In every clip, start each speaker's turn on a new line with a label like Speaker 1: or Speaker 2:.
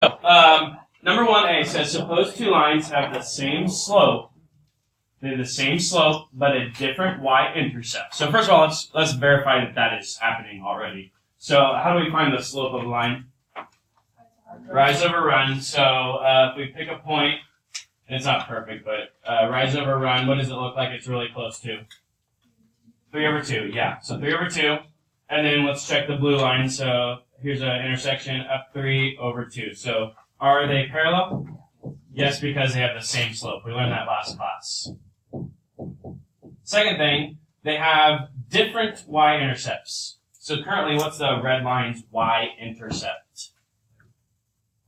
Speaker 1: Number 1A says, suppose two lines have the same slope. They have the same slope, but a different y-intercept. So first of all, let's verify that that is happening already. So how do we find the slope of a line? Rise over run. So if we pick a point, and it's not perfect, but rise over run, what does it look like it's really close to? 3 over 2, yeah. So 3 over 2. And then let's check the blue line. So here's an intersection of 3 over 2. So are they parallel? Yes, because they have the same slope. We learned that last class. Second thing, they have different y-intercepts. So currently, what's the red line's y-intercept?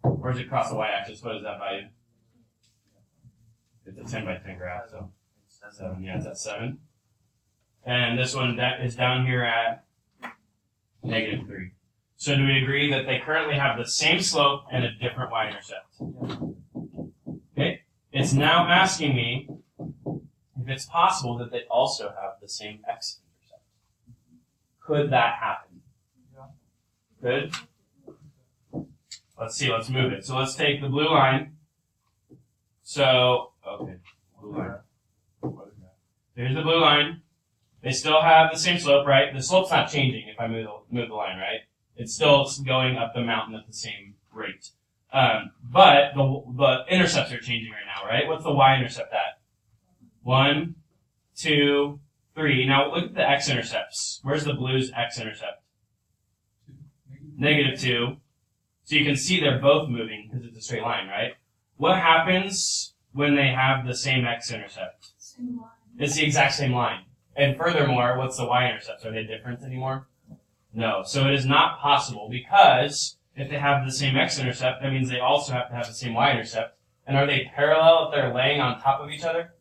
Speaker 1: Where's it across the y-axis? What is that value? It's a 10 by 10 graph, so 7. Yeah, it's at 7. And this one that is down here at -3. So do we agree that they currently have the same slope and a different y-intercept? Okay. It's now asking me if it's possible that they also have the same x-intercept. Could that happen? Good? Let's see, let's move it. So let's take the blue line. So, okay, blue line. Here's the blue line. They still have the same slope, right? The slope's not changing if I move the line, right? It's still going up the mountain at the same rate. But the intercepts are changing right now, right? What's the y-intercept at? 1, 2, 3. Now look at the x-intercepts. Where's the blue's x-intercept? -2. So you can see they're both moving because it's a straight line, right? What happens when they have the same x-intercept?
Speaker 2: Same line.
Speaker 1: It's the exact same line. And furthermore, what's the y-intercepts? Are they different anymore? No. So it is not possible because if they have the same x-intercept, that means they also have to have the same y-intercept. And are they parallel if they're laying on top of each other?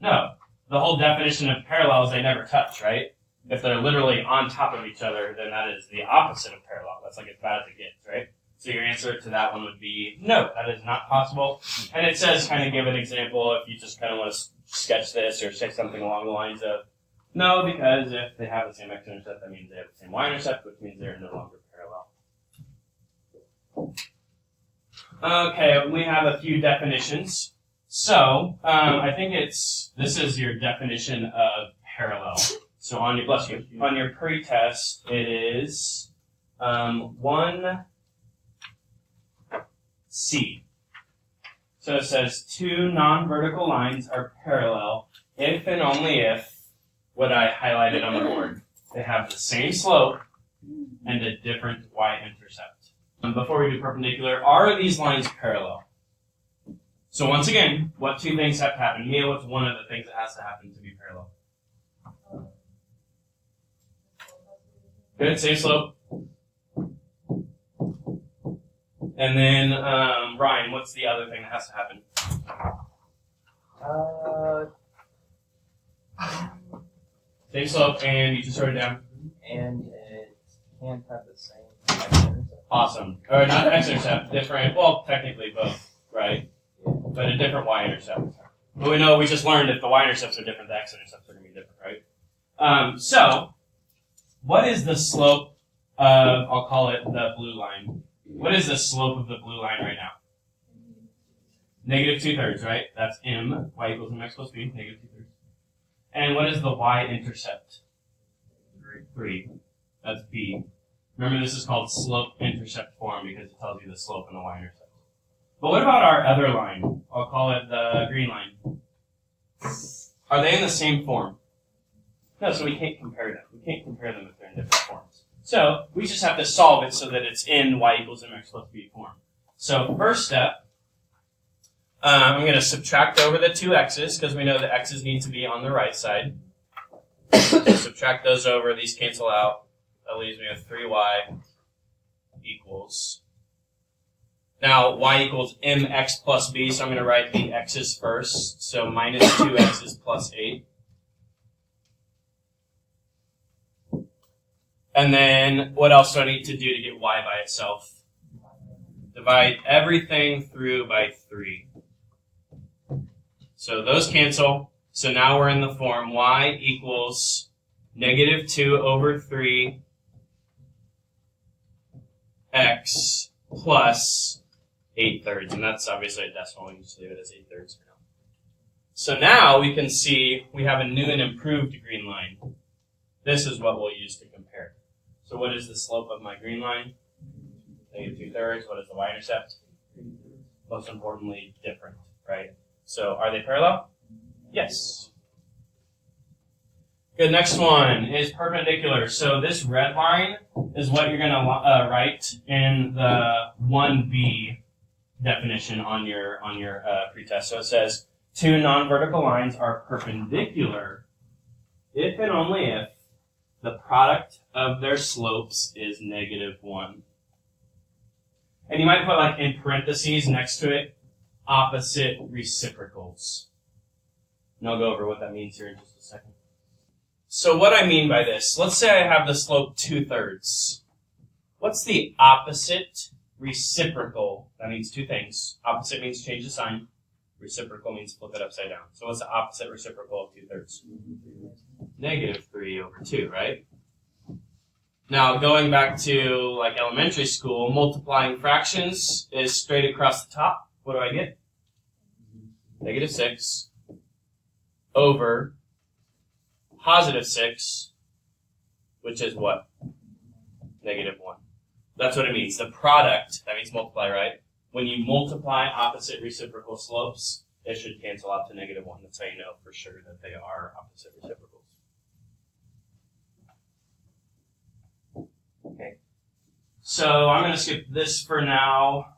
Speaker 1: No. The whole definition of parallel is they never touch, right? If they're literally on top of each other, then that is the opposite of parallel. That's like as bad as it gets, right? So your answer to that one would be no, that is not possible. And it says kind of give an example if you just kind of want to sketch this or say something along the lines of, no, because if they have the same x-intercept, that means they have the same y-intercept, which means they're no longer parallel. Okay, we have a few definitions. So, I think this is your definition of parallel. So on your, bless you, on your pretest, it is 1C. So it says two non-vertical lines are parallel if and only if what I highlighted on the board. They have the same slope and a different y-intercept. Before we do perpendicular, are these lines parallel? So once again, what two things have to happen? Mia, what's one of the things that has to happen to be parallel? Good, same slope. And then, Ryan, what's the other thing that has to happen? Same slope, and you just wrote it down.
Speaker 3: And it can't have the same x-intercept.
Speaker 1: Awesome. Or not x-intercept, different, well, technically both, right? But a different y-intercept. But we know, we just learned if the y-intercepts are different, the x-intercepts are going to be different, right? So, what is the slope of, I'll call it the blue line. What is the slope of the blue line right now? -2/3, right? That's m, y equals mx plus b, -2/3. And what is the y-intercept? 3. That's b. Remember, this is called slope-intercept form because it tells you the slope and the y-intercept. But what about our other line? I'll call it the green line. Are they in the same form? No, so we can't compare them. We can't compare them if they're in different forms. So we just have to solve it so that it's in y equals mx plus b form. So first step, I'm going to subtract over the two x's because we know the x's need to be on the right side. So subtract those over. These cancel out. That leaves me with 3y equals. Now, y equals mx plus b, so I'm going to write the x's first. So minus 2x's plus 8. And then, what else do I need to do to get y by itself? Divide everything through by 3. So those cancel. So now we're in the form y equals -2/3 x plus 8/3, and that's obviously a decimal. We can just leave it as 8/3 for now. So now we can see we have a new and improved green line. This is what we'll use to compare. So what is the slope of my green line? -2/3. What is the y-intercept? Most importantly, different, right? So are they parallel? Yes. Good, next one is perpendicular. So this red line is what you're going to write in the 1B definition on your pretest. So it says, two non-vertical lines are perpendicular if and only if the product of their slopes is -1. And you might put like in parentheses next to it, opposite reciprocals. And I'll go over what that means here in just a second. So what I mean by this, let's say I have the slope 2/3. What's the opposite reciprocal? That means two things. Opposite means change the sign. Reciprocal means flip it upside down. So what's the opposite reciprocal of 2/3? -3/2, right? Now, going back to like elementary school, multiplying fractions is straight across the top. What do I get? -6 over +6, which is what? -1. That's what it means. The product, that means multiply, right? When you multiply opposite reciprocal slopes, it should cancel out to -1. That's how you know for sure that they are opposite reciprocals. Okay. So I'm going to skip this for now.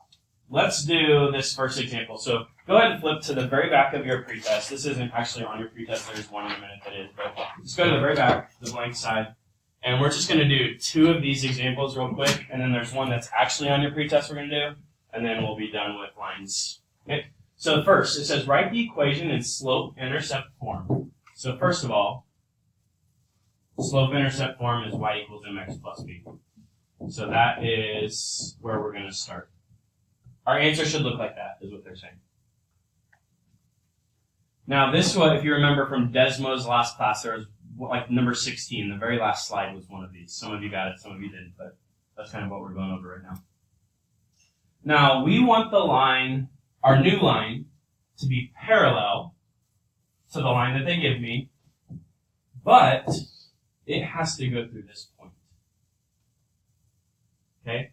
Speaker 1: Let's do this first example. So go ahead and flip to the very back of your pretest. This isn't actually on your pretest. There's one in a minute that is. But just go to the very back, the blank side. And we're just going to do two of these examples real quick. And then there's one that's actually on your pretest we're going to do. And then we'll be done with lines. Okay. So first, it says write the equation in slope-intercept form. So first of all, slope-intercept form is y equals mx plus b. So that is where we're going to start. Our answer should look like that, is what they're saying. Now, this one, if you remember from Desmo's last class, there was like number 16. The very last slide was one of these. Some of you got it, some of you didn't, but that's kind of what we're going over right now. Now, we want the line, our new line, to be parallel to the line that they give me, but it has to go through this point. Okay?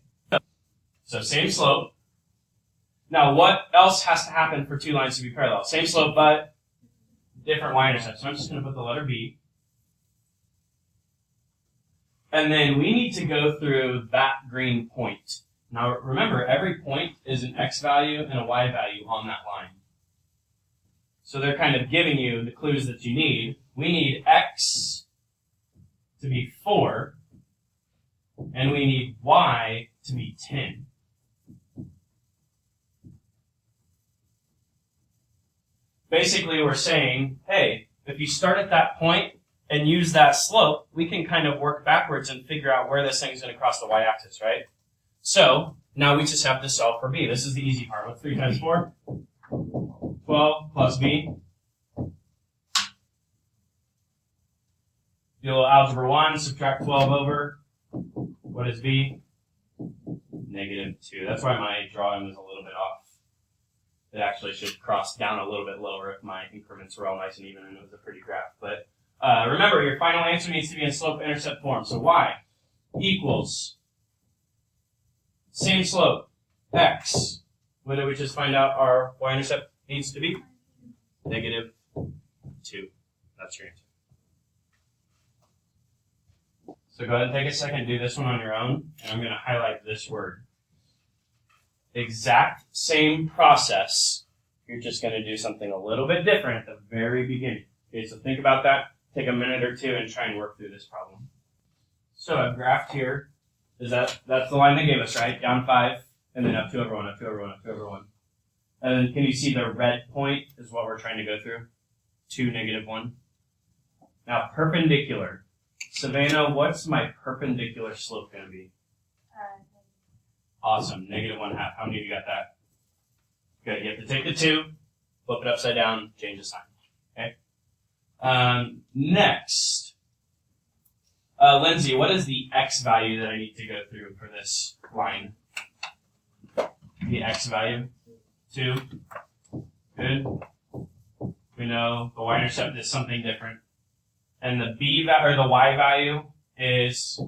Speaker 1: So same slope. Now, what else has to happen for two lines to be parallel? Same slope, but different y-intercept. So I'm just going to put the letter B. And then we need to go through that green point. Now, remember, every point is an x value and a y value on that line. So they're kind of giving you the clues that you need. We need x to be 4, and we need y to be 10. Basically, we're saying, hey, if you start at that point and use that slope, we can kind of work backwards and figure out where this thing's going to cross the y-axis, right? So, now we just have to solve for b. This is the easy part. What's 3 times 4? 12 plus b. Do a little algebra 1, subtract 12 over. What is b? -2. That's why my drawing was a little bit off. It actually should cross down a little bit lower if my increments were all nice and even and it was a pretty graph. But remember, your final answer needs to be in slope-intercept form. So y equals same slope, x. What did we just find out our y-intercept needs to be? -2. That's your answer. So go ahead and take a second, do this one on your own, and I'm going to highlight this word. Exact same process. You're just going to do something a little bit different at the very beginning. Okay, so think about that. Take a minute or two and try and work through this problem. So I've graphed here. That's the line they gave us, right? Down 5, and then up 2 over 1, up 2 over 1, up 2 over 1. And then can you see the red point is what we're trying to go through? 2, -1. Now, perpendicular. Savannah, what's my perpendicular slope going to be? Awesome. -1/2. How many of you got that? Good. You have to take the 2, flip it upside down, change the sign. Okay? Next. Lindsay, what is the x value that I need to go through for this line? The x value, 2. Good. We know the y-intercept is something different. And the or the y value is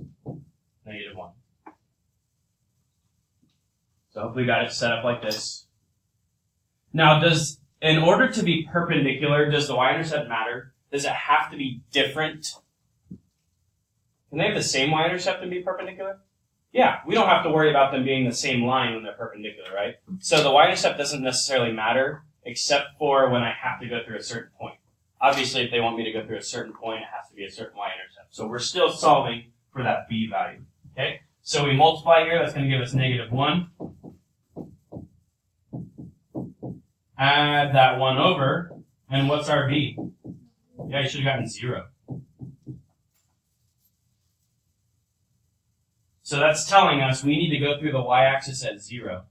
Speaker 1: -1. So hopefully we got it set up like this. Now, in order to be perpendicular, does the y-intercept matter? Does it have to be different? Can they have the same y-intercept and be perpendicular? Yeah, we don't have to worry about them being the same line when they're perpendicular, right? So the y-intercept doesn't necessarily matter, except for when I have to go through a certain point. Obviously, if they want me to go through a certain point, it has to be a certain y-intercept. So we're still solving for that b value, okay? So we multiply here, that's going to give us -1. Add that 1 over, and what's our b? Yeah, you should have gotten 0. So that's telling us we need to go through the y-axis at 0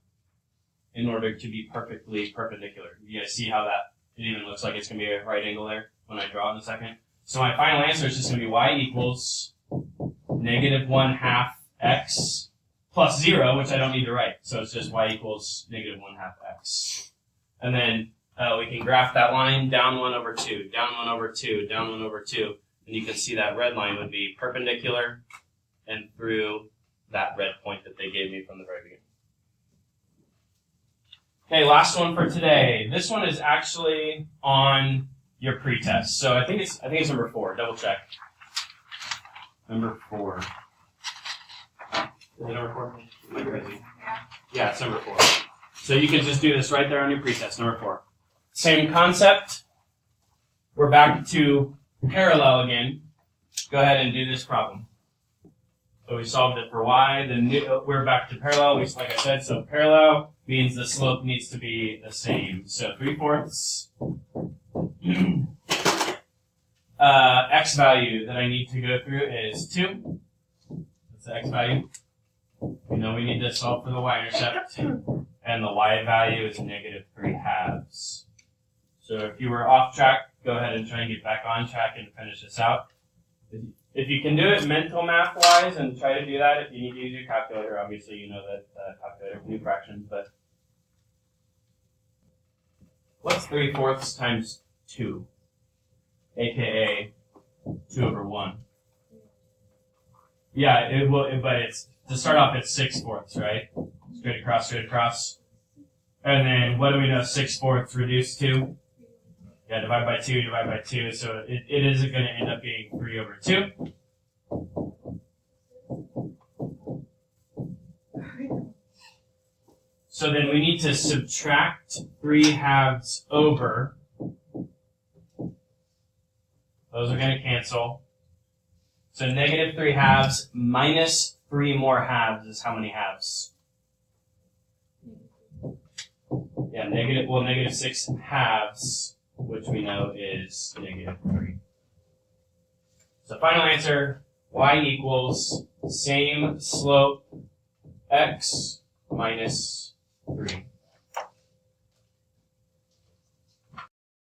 Speaker 1: in order to be perfectly perpendicular. You guys see how it even looks like it's going to be a right angle there when I draw it in a second? So my final answer is just going to be y equals -1/2 x plus 0, which I don't need to write. So it's just y equals -1/2 x. And then we can graph that line down 1 over 2, down 1 over 2, down 1 over 2. And you can see that red line would be perpendicular and through that red point that they gave me from the very beginning. Okay, last one for today. This one is actually on your pretest. So I think it's number 4. Double check. Number 4. Is it number 4? Am I crazy? Yeah, it's number 4. So you can just do this right there on your pretest, number 4. Same concept. We're back to parallel again. Go ahead and do this problem. So we solved it for y. Then we're back to parallel. Like I said, so parallel means the slope needs to be the same. So 3/4. X value that I need to go through is 2. That's the x value. We know we need to solve for the y-intercept. And the y value is -3/2. So if you were off track, go ahead and try and get back on track and finish this out. If you can do it mental math-wise and try to do that, if you need to use your calculator, obviously you know that calculator can do fractions, but what's 3/4 times 2? AKA 2 over 1. Yeah, it will, but it's, to start off, it's 6/4, right? Straight across, straight across. And then what do we know 6/4 reduced to? Yeah, divide by 2, divide by 2. So it is going to end up being 3 over 2. So then we need to subtract 3/2 over. Those are going to cancel. So -3/2 minus 3 more halves is how many halves? Yeah, -6/2, which we know is -3. So final answer, y equals same slope x minus 3.